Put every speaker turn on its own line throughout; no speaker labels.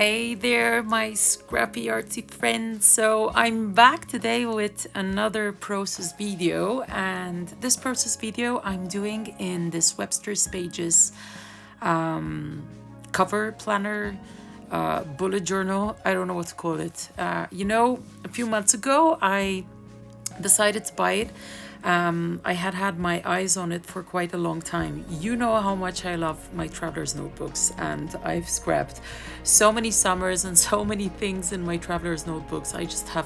Hey there, my scrappy artsy friends. So I'm back today with another process video, and this process video I'm doing in this Webster's Pages cover planner, bullet journal. I don't know what to call it. A few months ago I decided to buy it. I had my eyes on it for quite a long time. You know how much I love my traveler's notebooks, and I've scrapped so many summers and so many things in my traveler's notebooks. I just have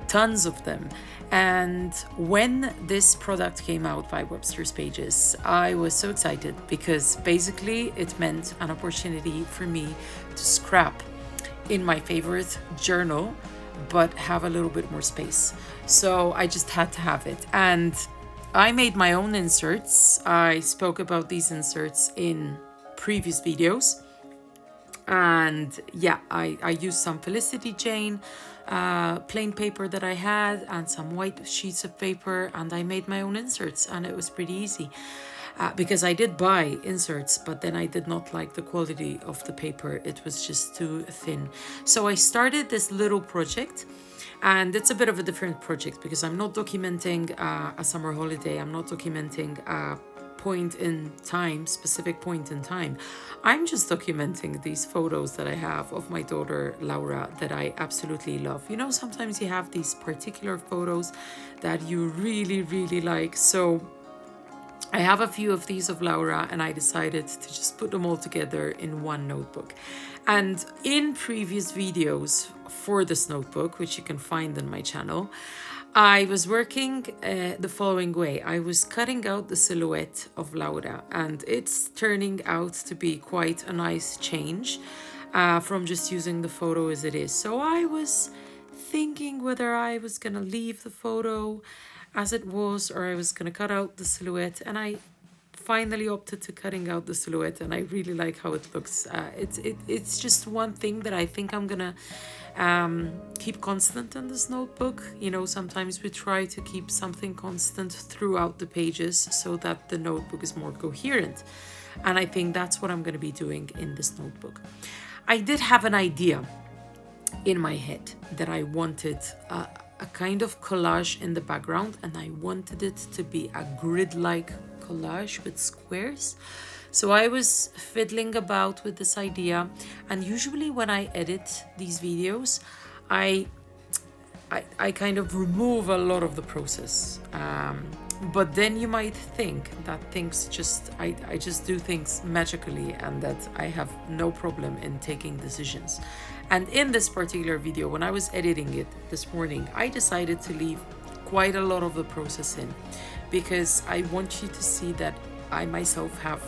tons of them. And when this product came out by Webster's Pages, I was so excited because basically it meant an opportunity for me to scrap in my favorite journal but have a little bit more space. So I just had to have it. And I made my own inserts. I spoke about these inserts in previous videos. And yeah, I used some Felicity Jane plain paper that I had and some white sheets of paper, and I made my own inserts, and it was pretty easy. Because I did buy inserts, but then I did not like the quality of the paper. It was just too thin. So I started this little project, and it's a bit of a different project because I'm not documenting a summer holiday. I'm not documenting a specific point in time. I'm just documenting these photos that I have of my daughter Laura that I absolutely love. You know, sometimes you have these particular photos that you really, really like. So I have a few of these of Laura, and I decided to just put them all together in one notebook. And in previous videos for this notebook, which you can find on my channel, I was working the following way. I was cutting out the silhouette of Laura, and it's turning out to be quite a nice change from just using the photo as it is. So I was thinking whether I was gonna leave the photo as it was or I was gonna cut out the silhouette, and I finally opted to cutting out the silhouette, and I really like how it looks. It's just one thing that I think I'm gonna keep constant in this notebook. You know, sometimes we try to keep something constant throughout the pages so that the notebook is more coherent, and I think that's what I'm gonna be doing in this notebook. I did have an idea in my head that I wanted a kind of collage in the background, and I wanted it to be a grid-like collage with squares. So I was fiddling about with this idea, and usually when I edit these videos, I kind of remove a lot of the process. But then you might think that I just do things magically, and that I have no problem in taking decisions. And in this particular video, when I was editing it this morning, I decided to leave quite a lot of the process in, because I want you to see that I myself have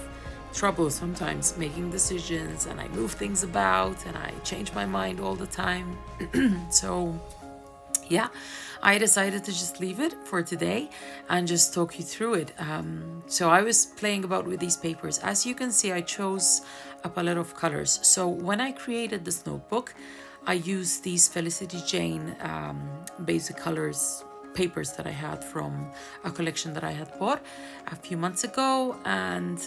trouble sometimes making decisions, and I move things about, and I change my mind all the time. So yeah, I decided to just leave it for today and just talk you through it. So I was playing about with these papers. As you can see, I chose a palette of colors. So when I created this notebook, I used these Felicity Jane basic colors papers that I had from a collection that I had bought a few months ago, and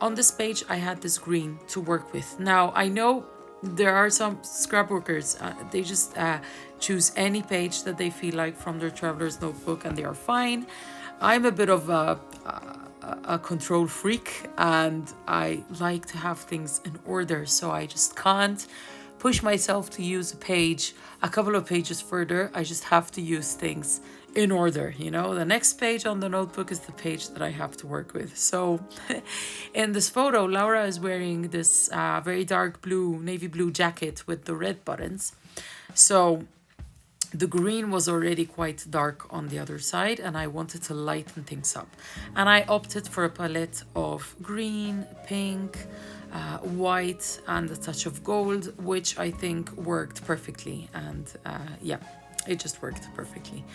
on this page I had this green to work with. Now I know there are some scrapbookers, they just choose any page that they feel like from their traveler's notebook, and they are fine. I'm a bit of a control freak, and I like to have things in order, so I just can't push myself to use a couple of pages further. I just have to use things in order. You know, the next page on the notebook is the page that I have to work with. So in this photo, Laura is wearing this very dark blue, navy blue jacket with the red buttons. So the green was already quite dark on the other side, and I wanted to lighten things up. And I opted for a palette of green, pink, white, and a touch of gold, which I think worked perfectly. And yeah, it just worked perfectly.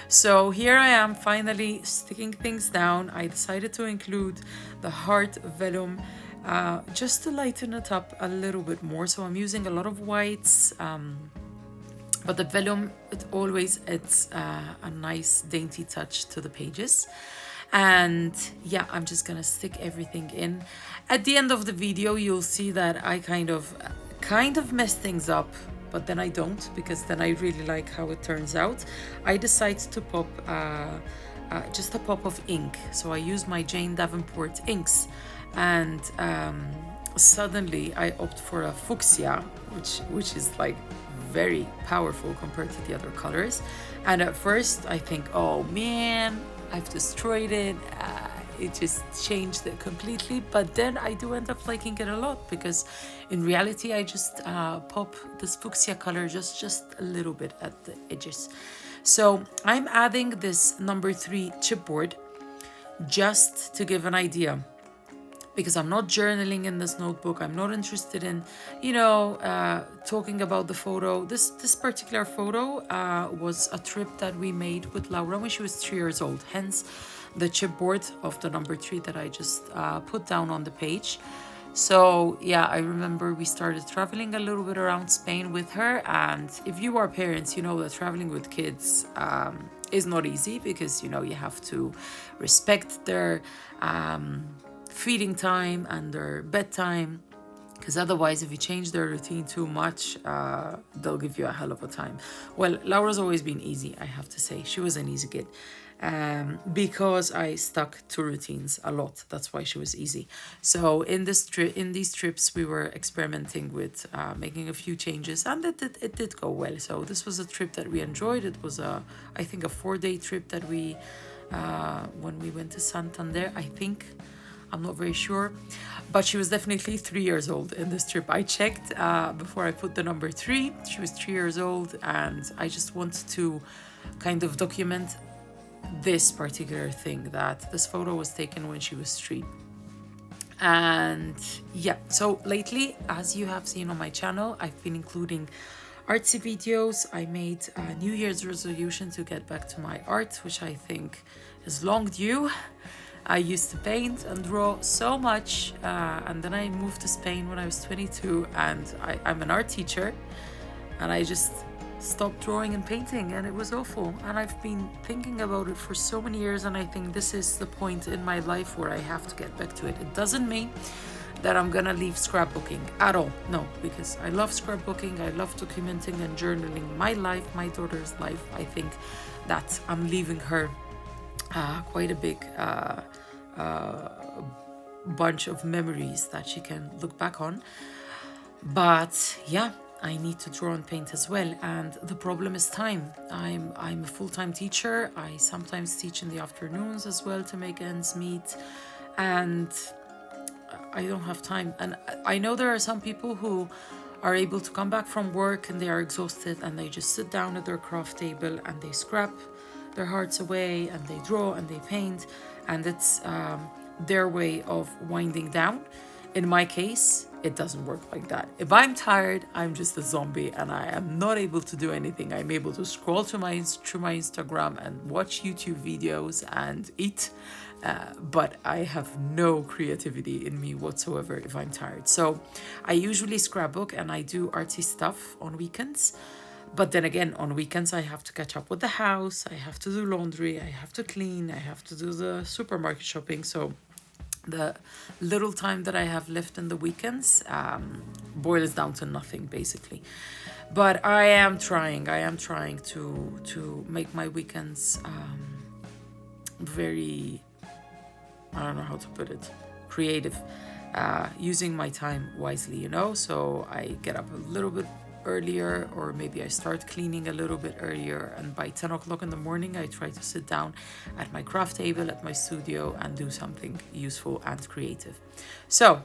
So here I am finally sticking things down. I decided to include the heart vellum just to lighten it up a little bit more. So I'm using a lot of whites, but the vellum, it always adds a nice dainty touch to the pages. And yeah, I'm just gonna stick everything in. At the end of the video, you'll see that I kind of kind of mess things up, but then I don't, because then I really like how it turns out. I decide to pop just a pop of ink. So I use my Jane Davenport inks, and suddenly I opt for a fuchsia, which is like very powerful compared to the other colors. And at first I think, oh man, I've destroyed it. It just changed it completely. But then I do end up liking it a lot, because in reality I just pop this fuchsia color just a little bit at the edges. So I'm adding this number 3 chipboard just to give an idea, because I'm not journaling in this notebook. I'm not interested in, talking about the photo. This particular photo was a trip that we made with Laura when she was 3 years old. Hence the chipboard of the number 3 that I just put down on the page. So yeah, I remember we started traveling a little bit around Spain with her. And if you are parents, you know that traveling with kids is not easy, because, you have to respect their feeding time and their bedtime, because otherwise if you change their routine too much, they'll give you a hell of a time. Well, Laura's always been easy, I have to say. She was an easy kid, because I stuck to routines a lot. That's why she was easy. So in these trips we were experimenting with making a few changes, and it did go well. So this was a trip that we enjoyed. It was I think a 4-day trip that we when we went to Santander, I think. I'm not very sure, but she was definitely 3 years old in this trip. I checked before I put the number 3. She was 3 years old, and I just wanted to kind of document this particular thing, that this photo was taken when she was 3. And yeah, so lately, as you have seen on my channel, I've been including artsy videos. I made a New Year's resolution to get back to my art, which I think is long due. I used to paint and draw so much, and then I moved to Spain when I was 22, and I'm an art teacher, and I just stopped drawing and painting, and it was awful. And I've been thinking about it for so many years, and I think this is the point in my life where I have to get back to it. It doesn't mean that I'm gonna leave scrapbooking at all, no, because I love scrapbooking, I love documenting and journaling my life, my daughter's life. I think that I'm leaving her quite a big bunch of memories that she can look back on. But yeah, I need to draw and paint as well, and the problem is time. I'm a full-time teacher. I sometimes teach in the afternoons as well to make ends meet, and I don't have time. And I know there are some people who are able to come back from work and they are exhausted, and they just sit down at their craft table and they scrap their hearts away, and they draw and they paint, and it's their way of winding down. In my case, it doesn't work like that. If I'm tired, I'm just a zombie, and I am not able to do anything. I'm able to scroll through my Instagram and watch YouTube videos and eat, but I have no creativity in me whatsoever if I'm tired. So I usually scrapbook and I do artsy stuff on weekends. But then again, on weekends, I have to catch up with the house. I have to do laundry. I have to clean. I have to do the supermarket shopping. So the little time that I have left in the weekends boils down to nothing, basically. But I am trying to make my weekends very, I don't know how to put it, creative, using my time wisely, So I get up a little bit earlier, or maybe I start cleaning a little bit earlier, and by 10 o'clock in the morning I try to sit down at my craft table at my studio and do something useful and creative. So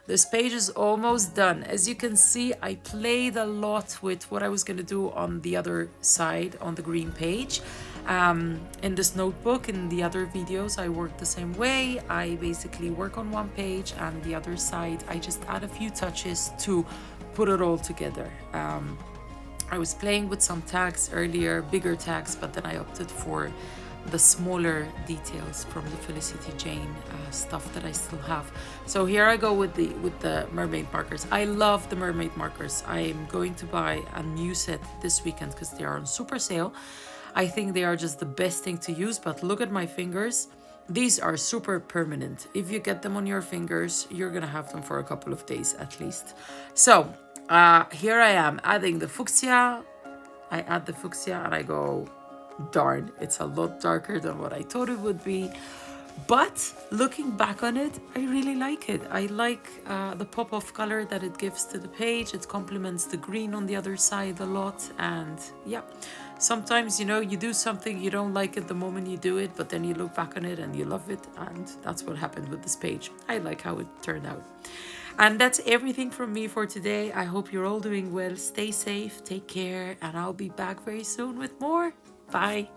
this page is almost done. As you can see, I played a lot with what I was going to do on the other side, on the green page. In this notebook, in the other videos, I work the same way. I basically work on one page, and the other side I just add a few touches to put it all together. I was playing with some tags earlier, bigger tags, but then I opted for the smaller details from the Felicity Jane stuff that I still have. So here I go with the mermaid markers. I love the mermaid markers. I'm going to buy a new set this weekend because they are on super sale. I think they are just the best thing to use, but look at my fingers. These are super permanent. If you get them on your fingers, you're gonna have them for a couple of days at least. So Here I am adding the fuchsia. I add the fuchsia and I go, darn, it's a lot darker than what I thought it would be. But looking back on it, I really like it. I like the pop of color that it gives to the page. It complements the green on the other side a lot. And yeah, sometimes, you know, you do something, you don't like it the moment you do it, but then you look back on it and you love it. And that's what happened with this page. I like how it turned out. And that's everything from me for today. I hope you're all doing well. Stay safe, take care, and I'll be back very soon with more. Bye.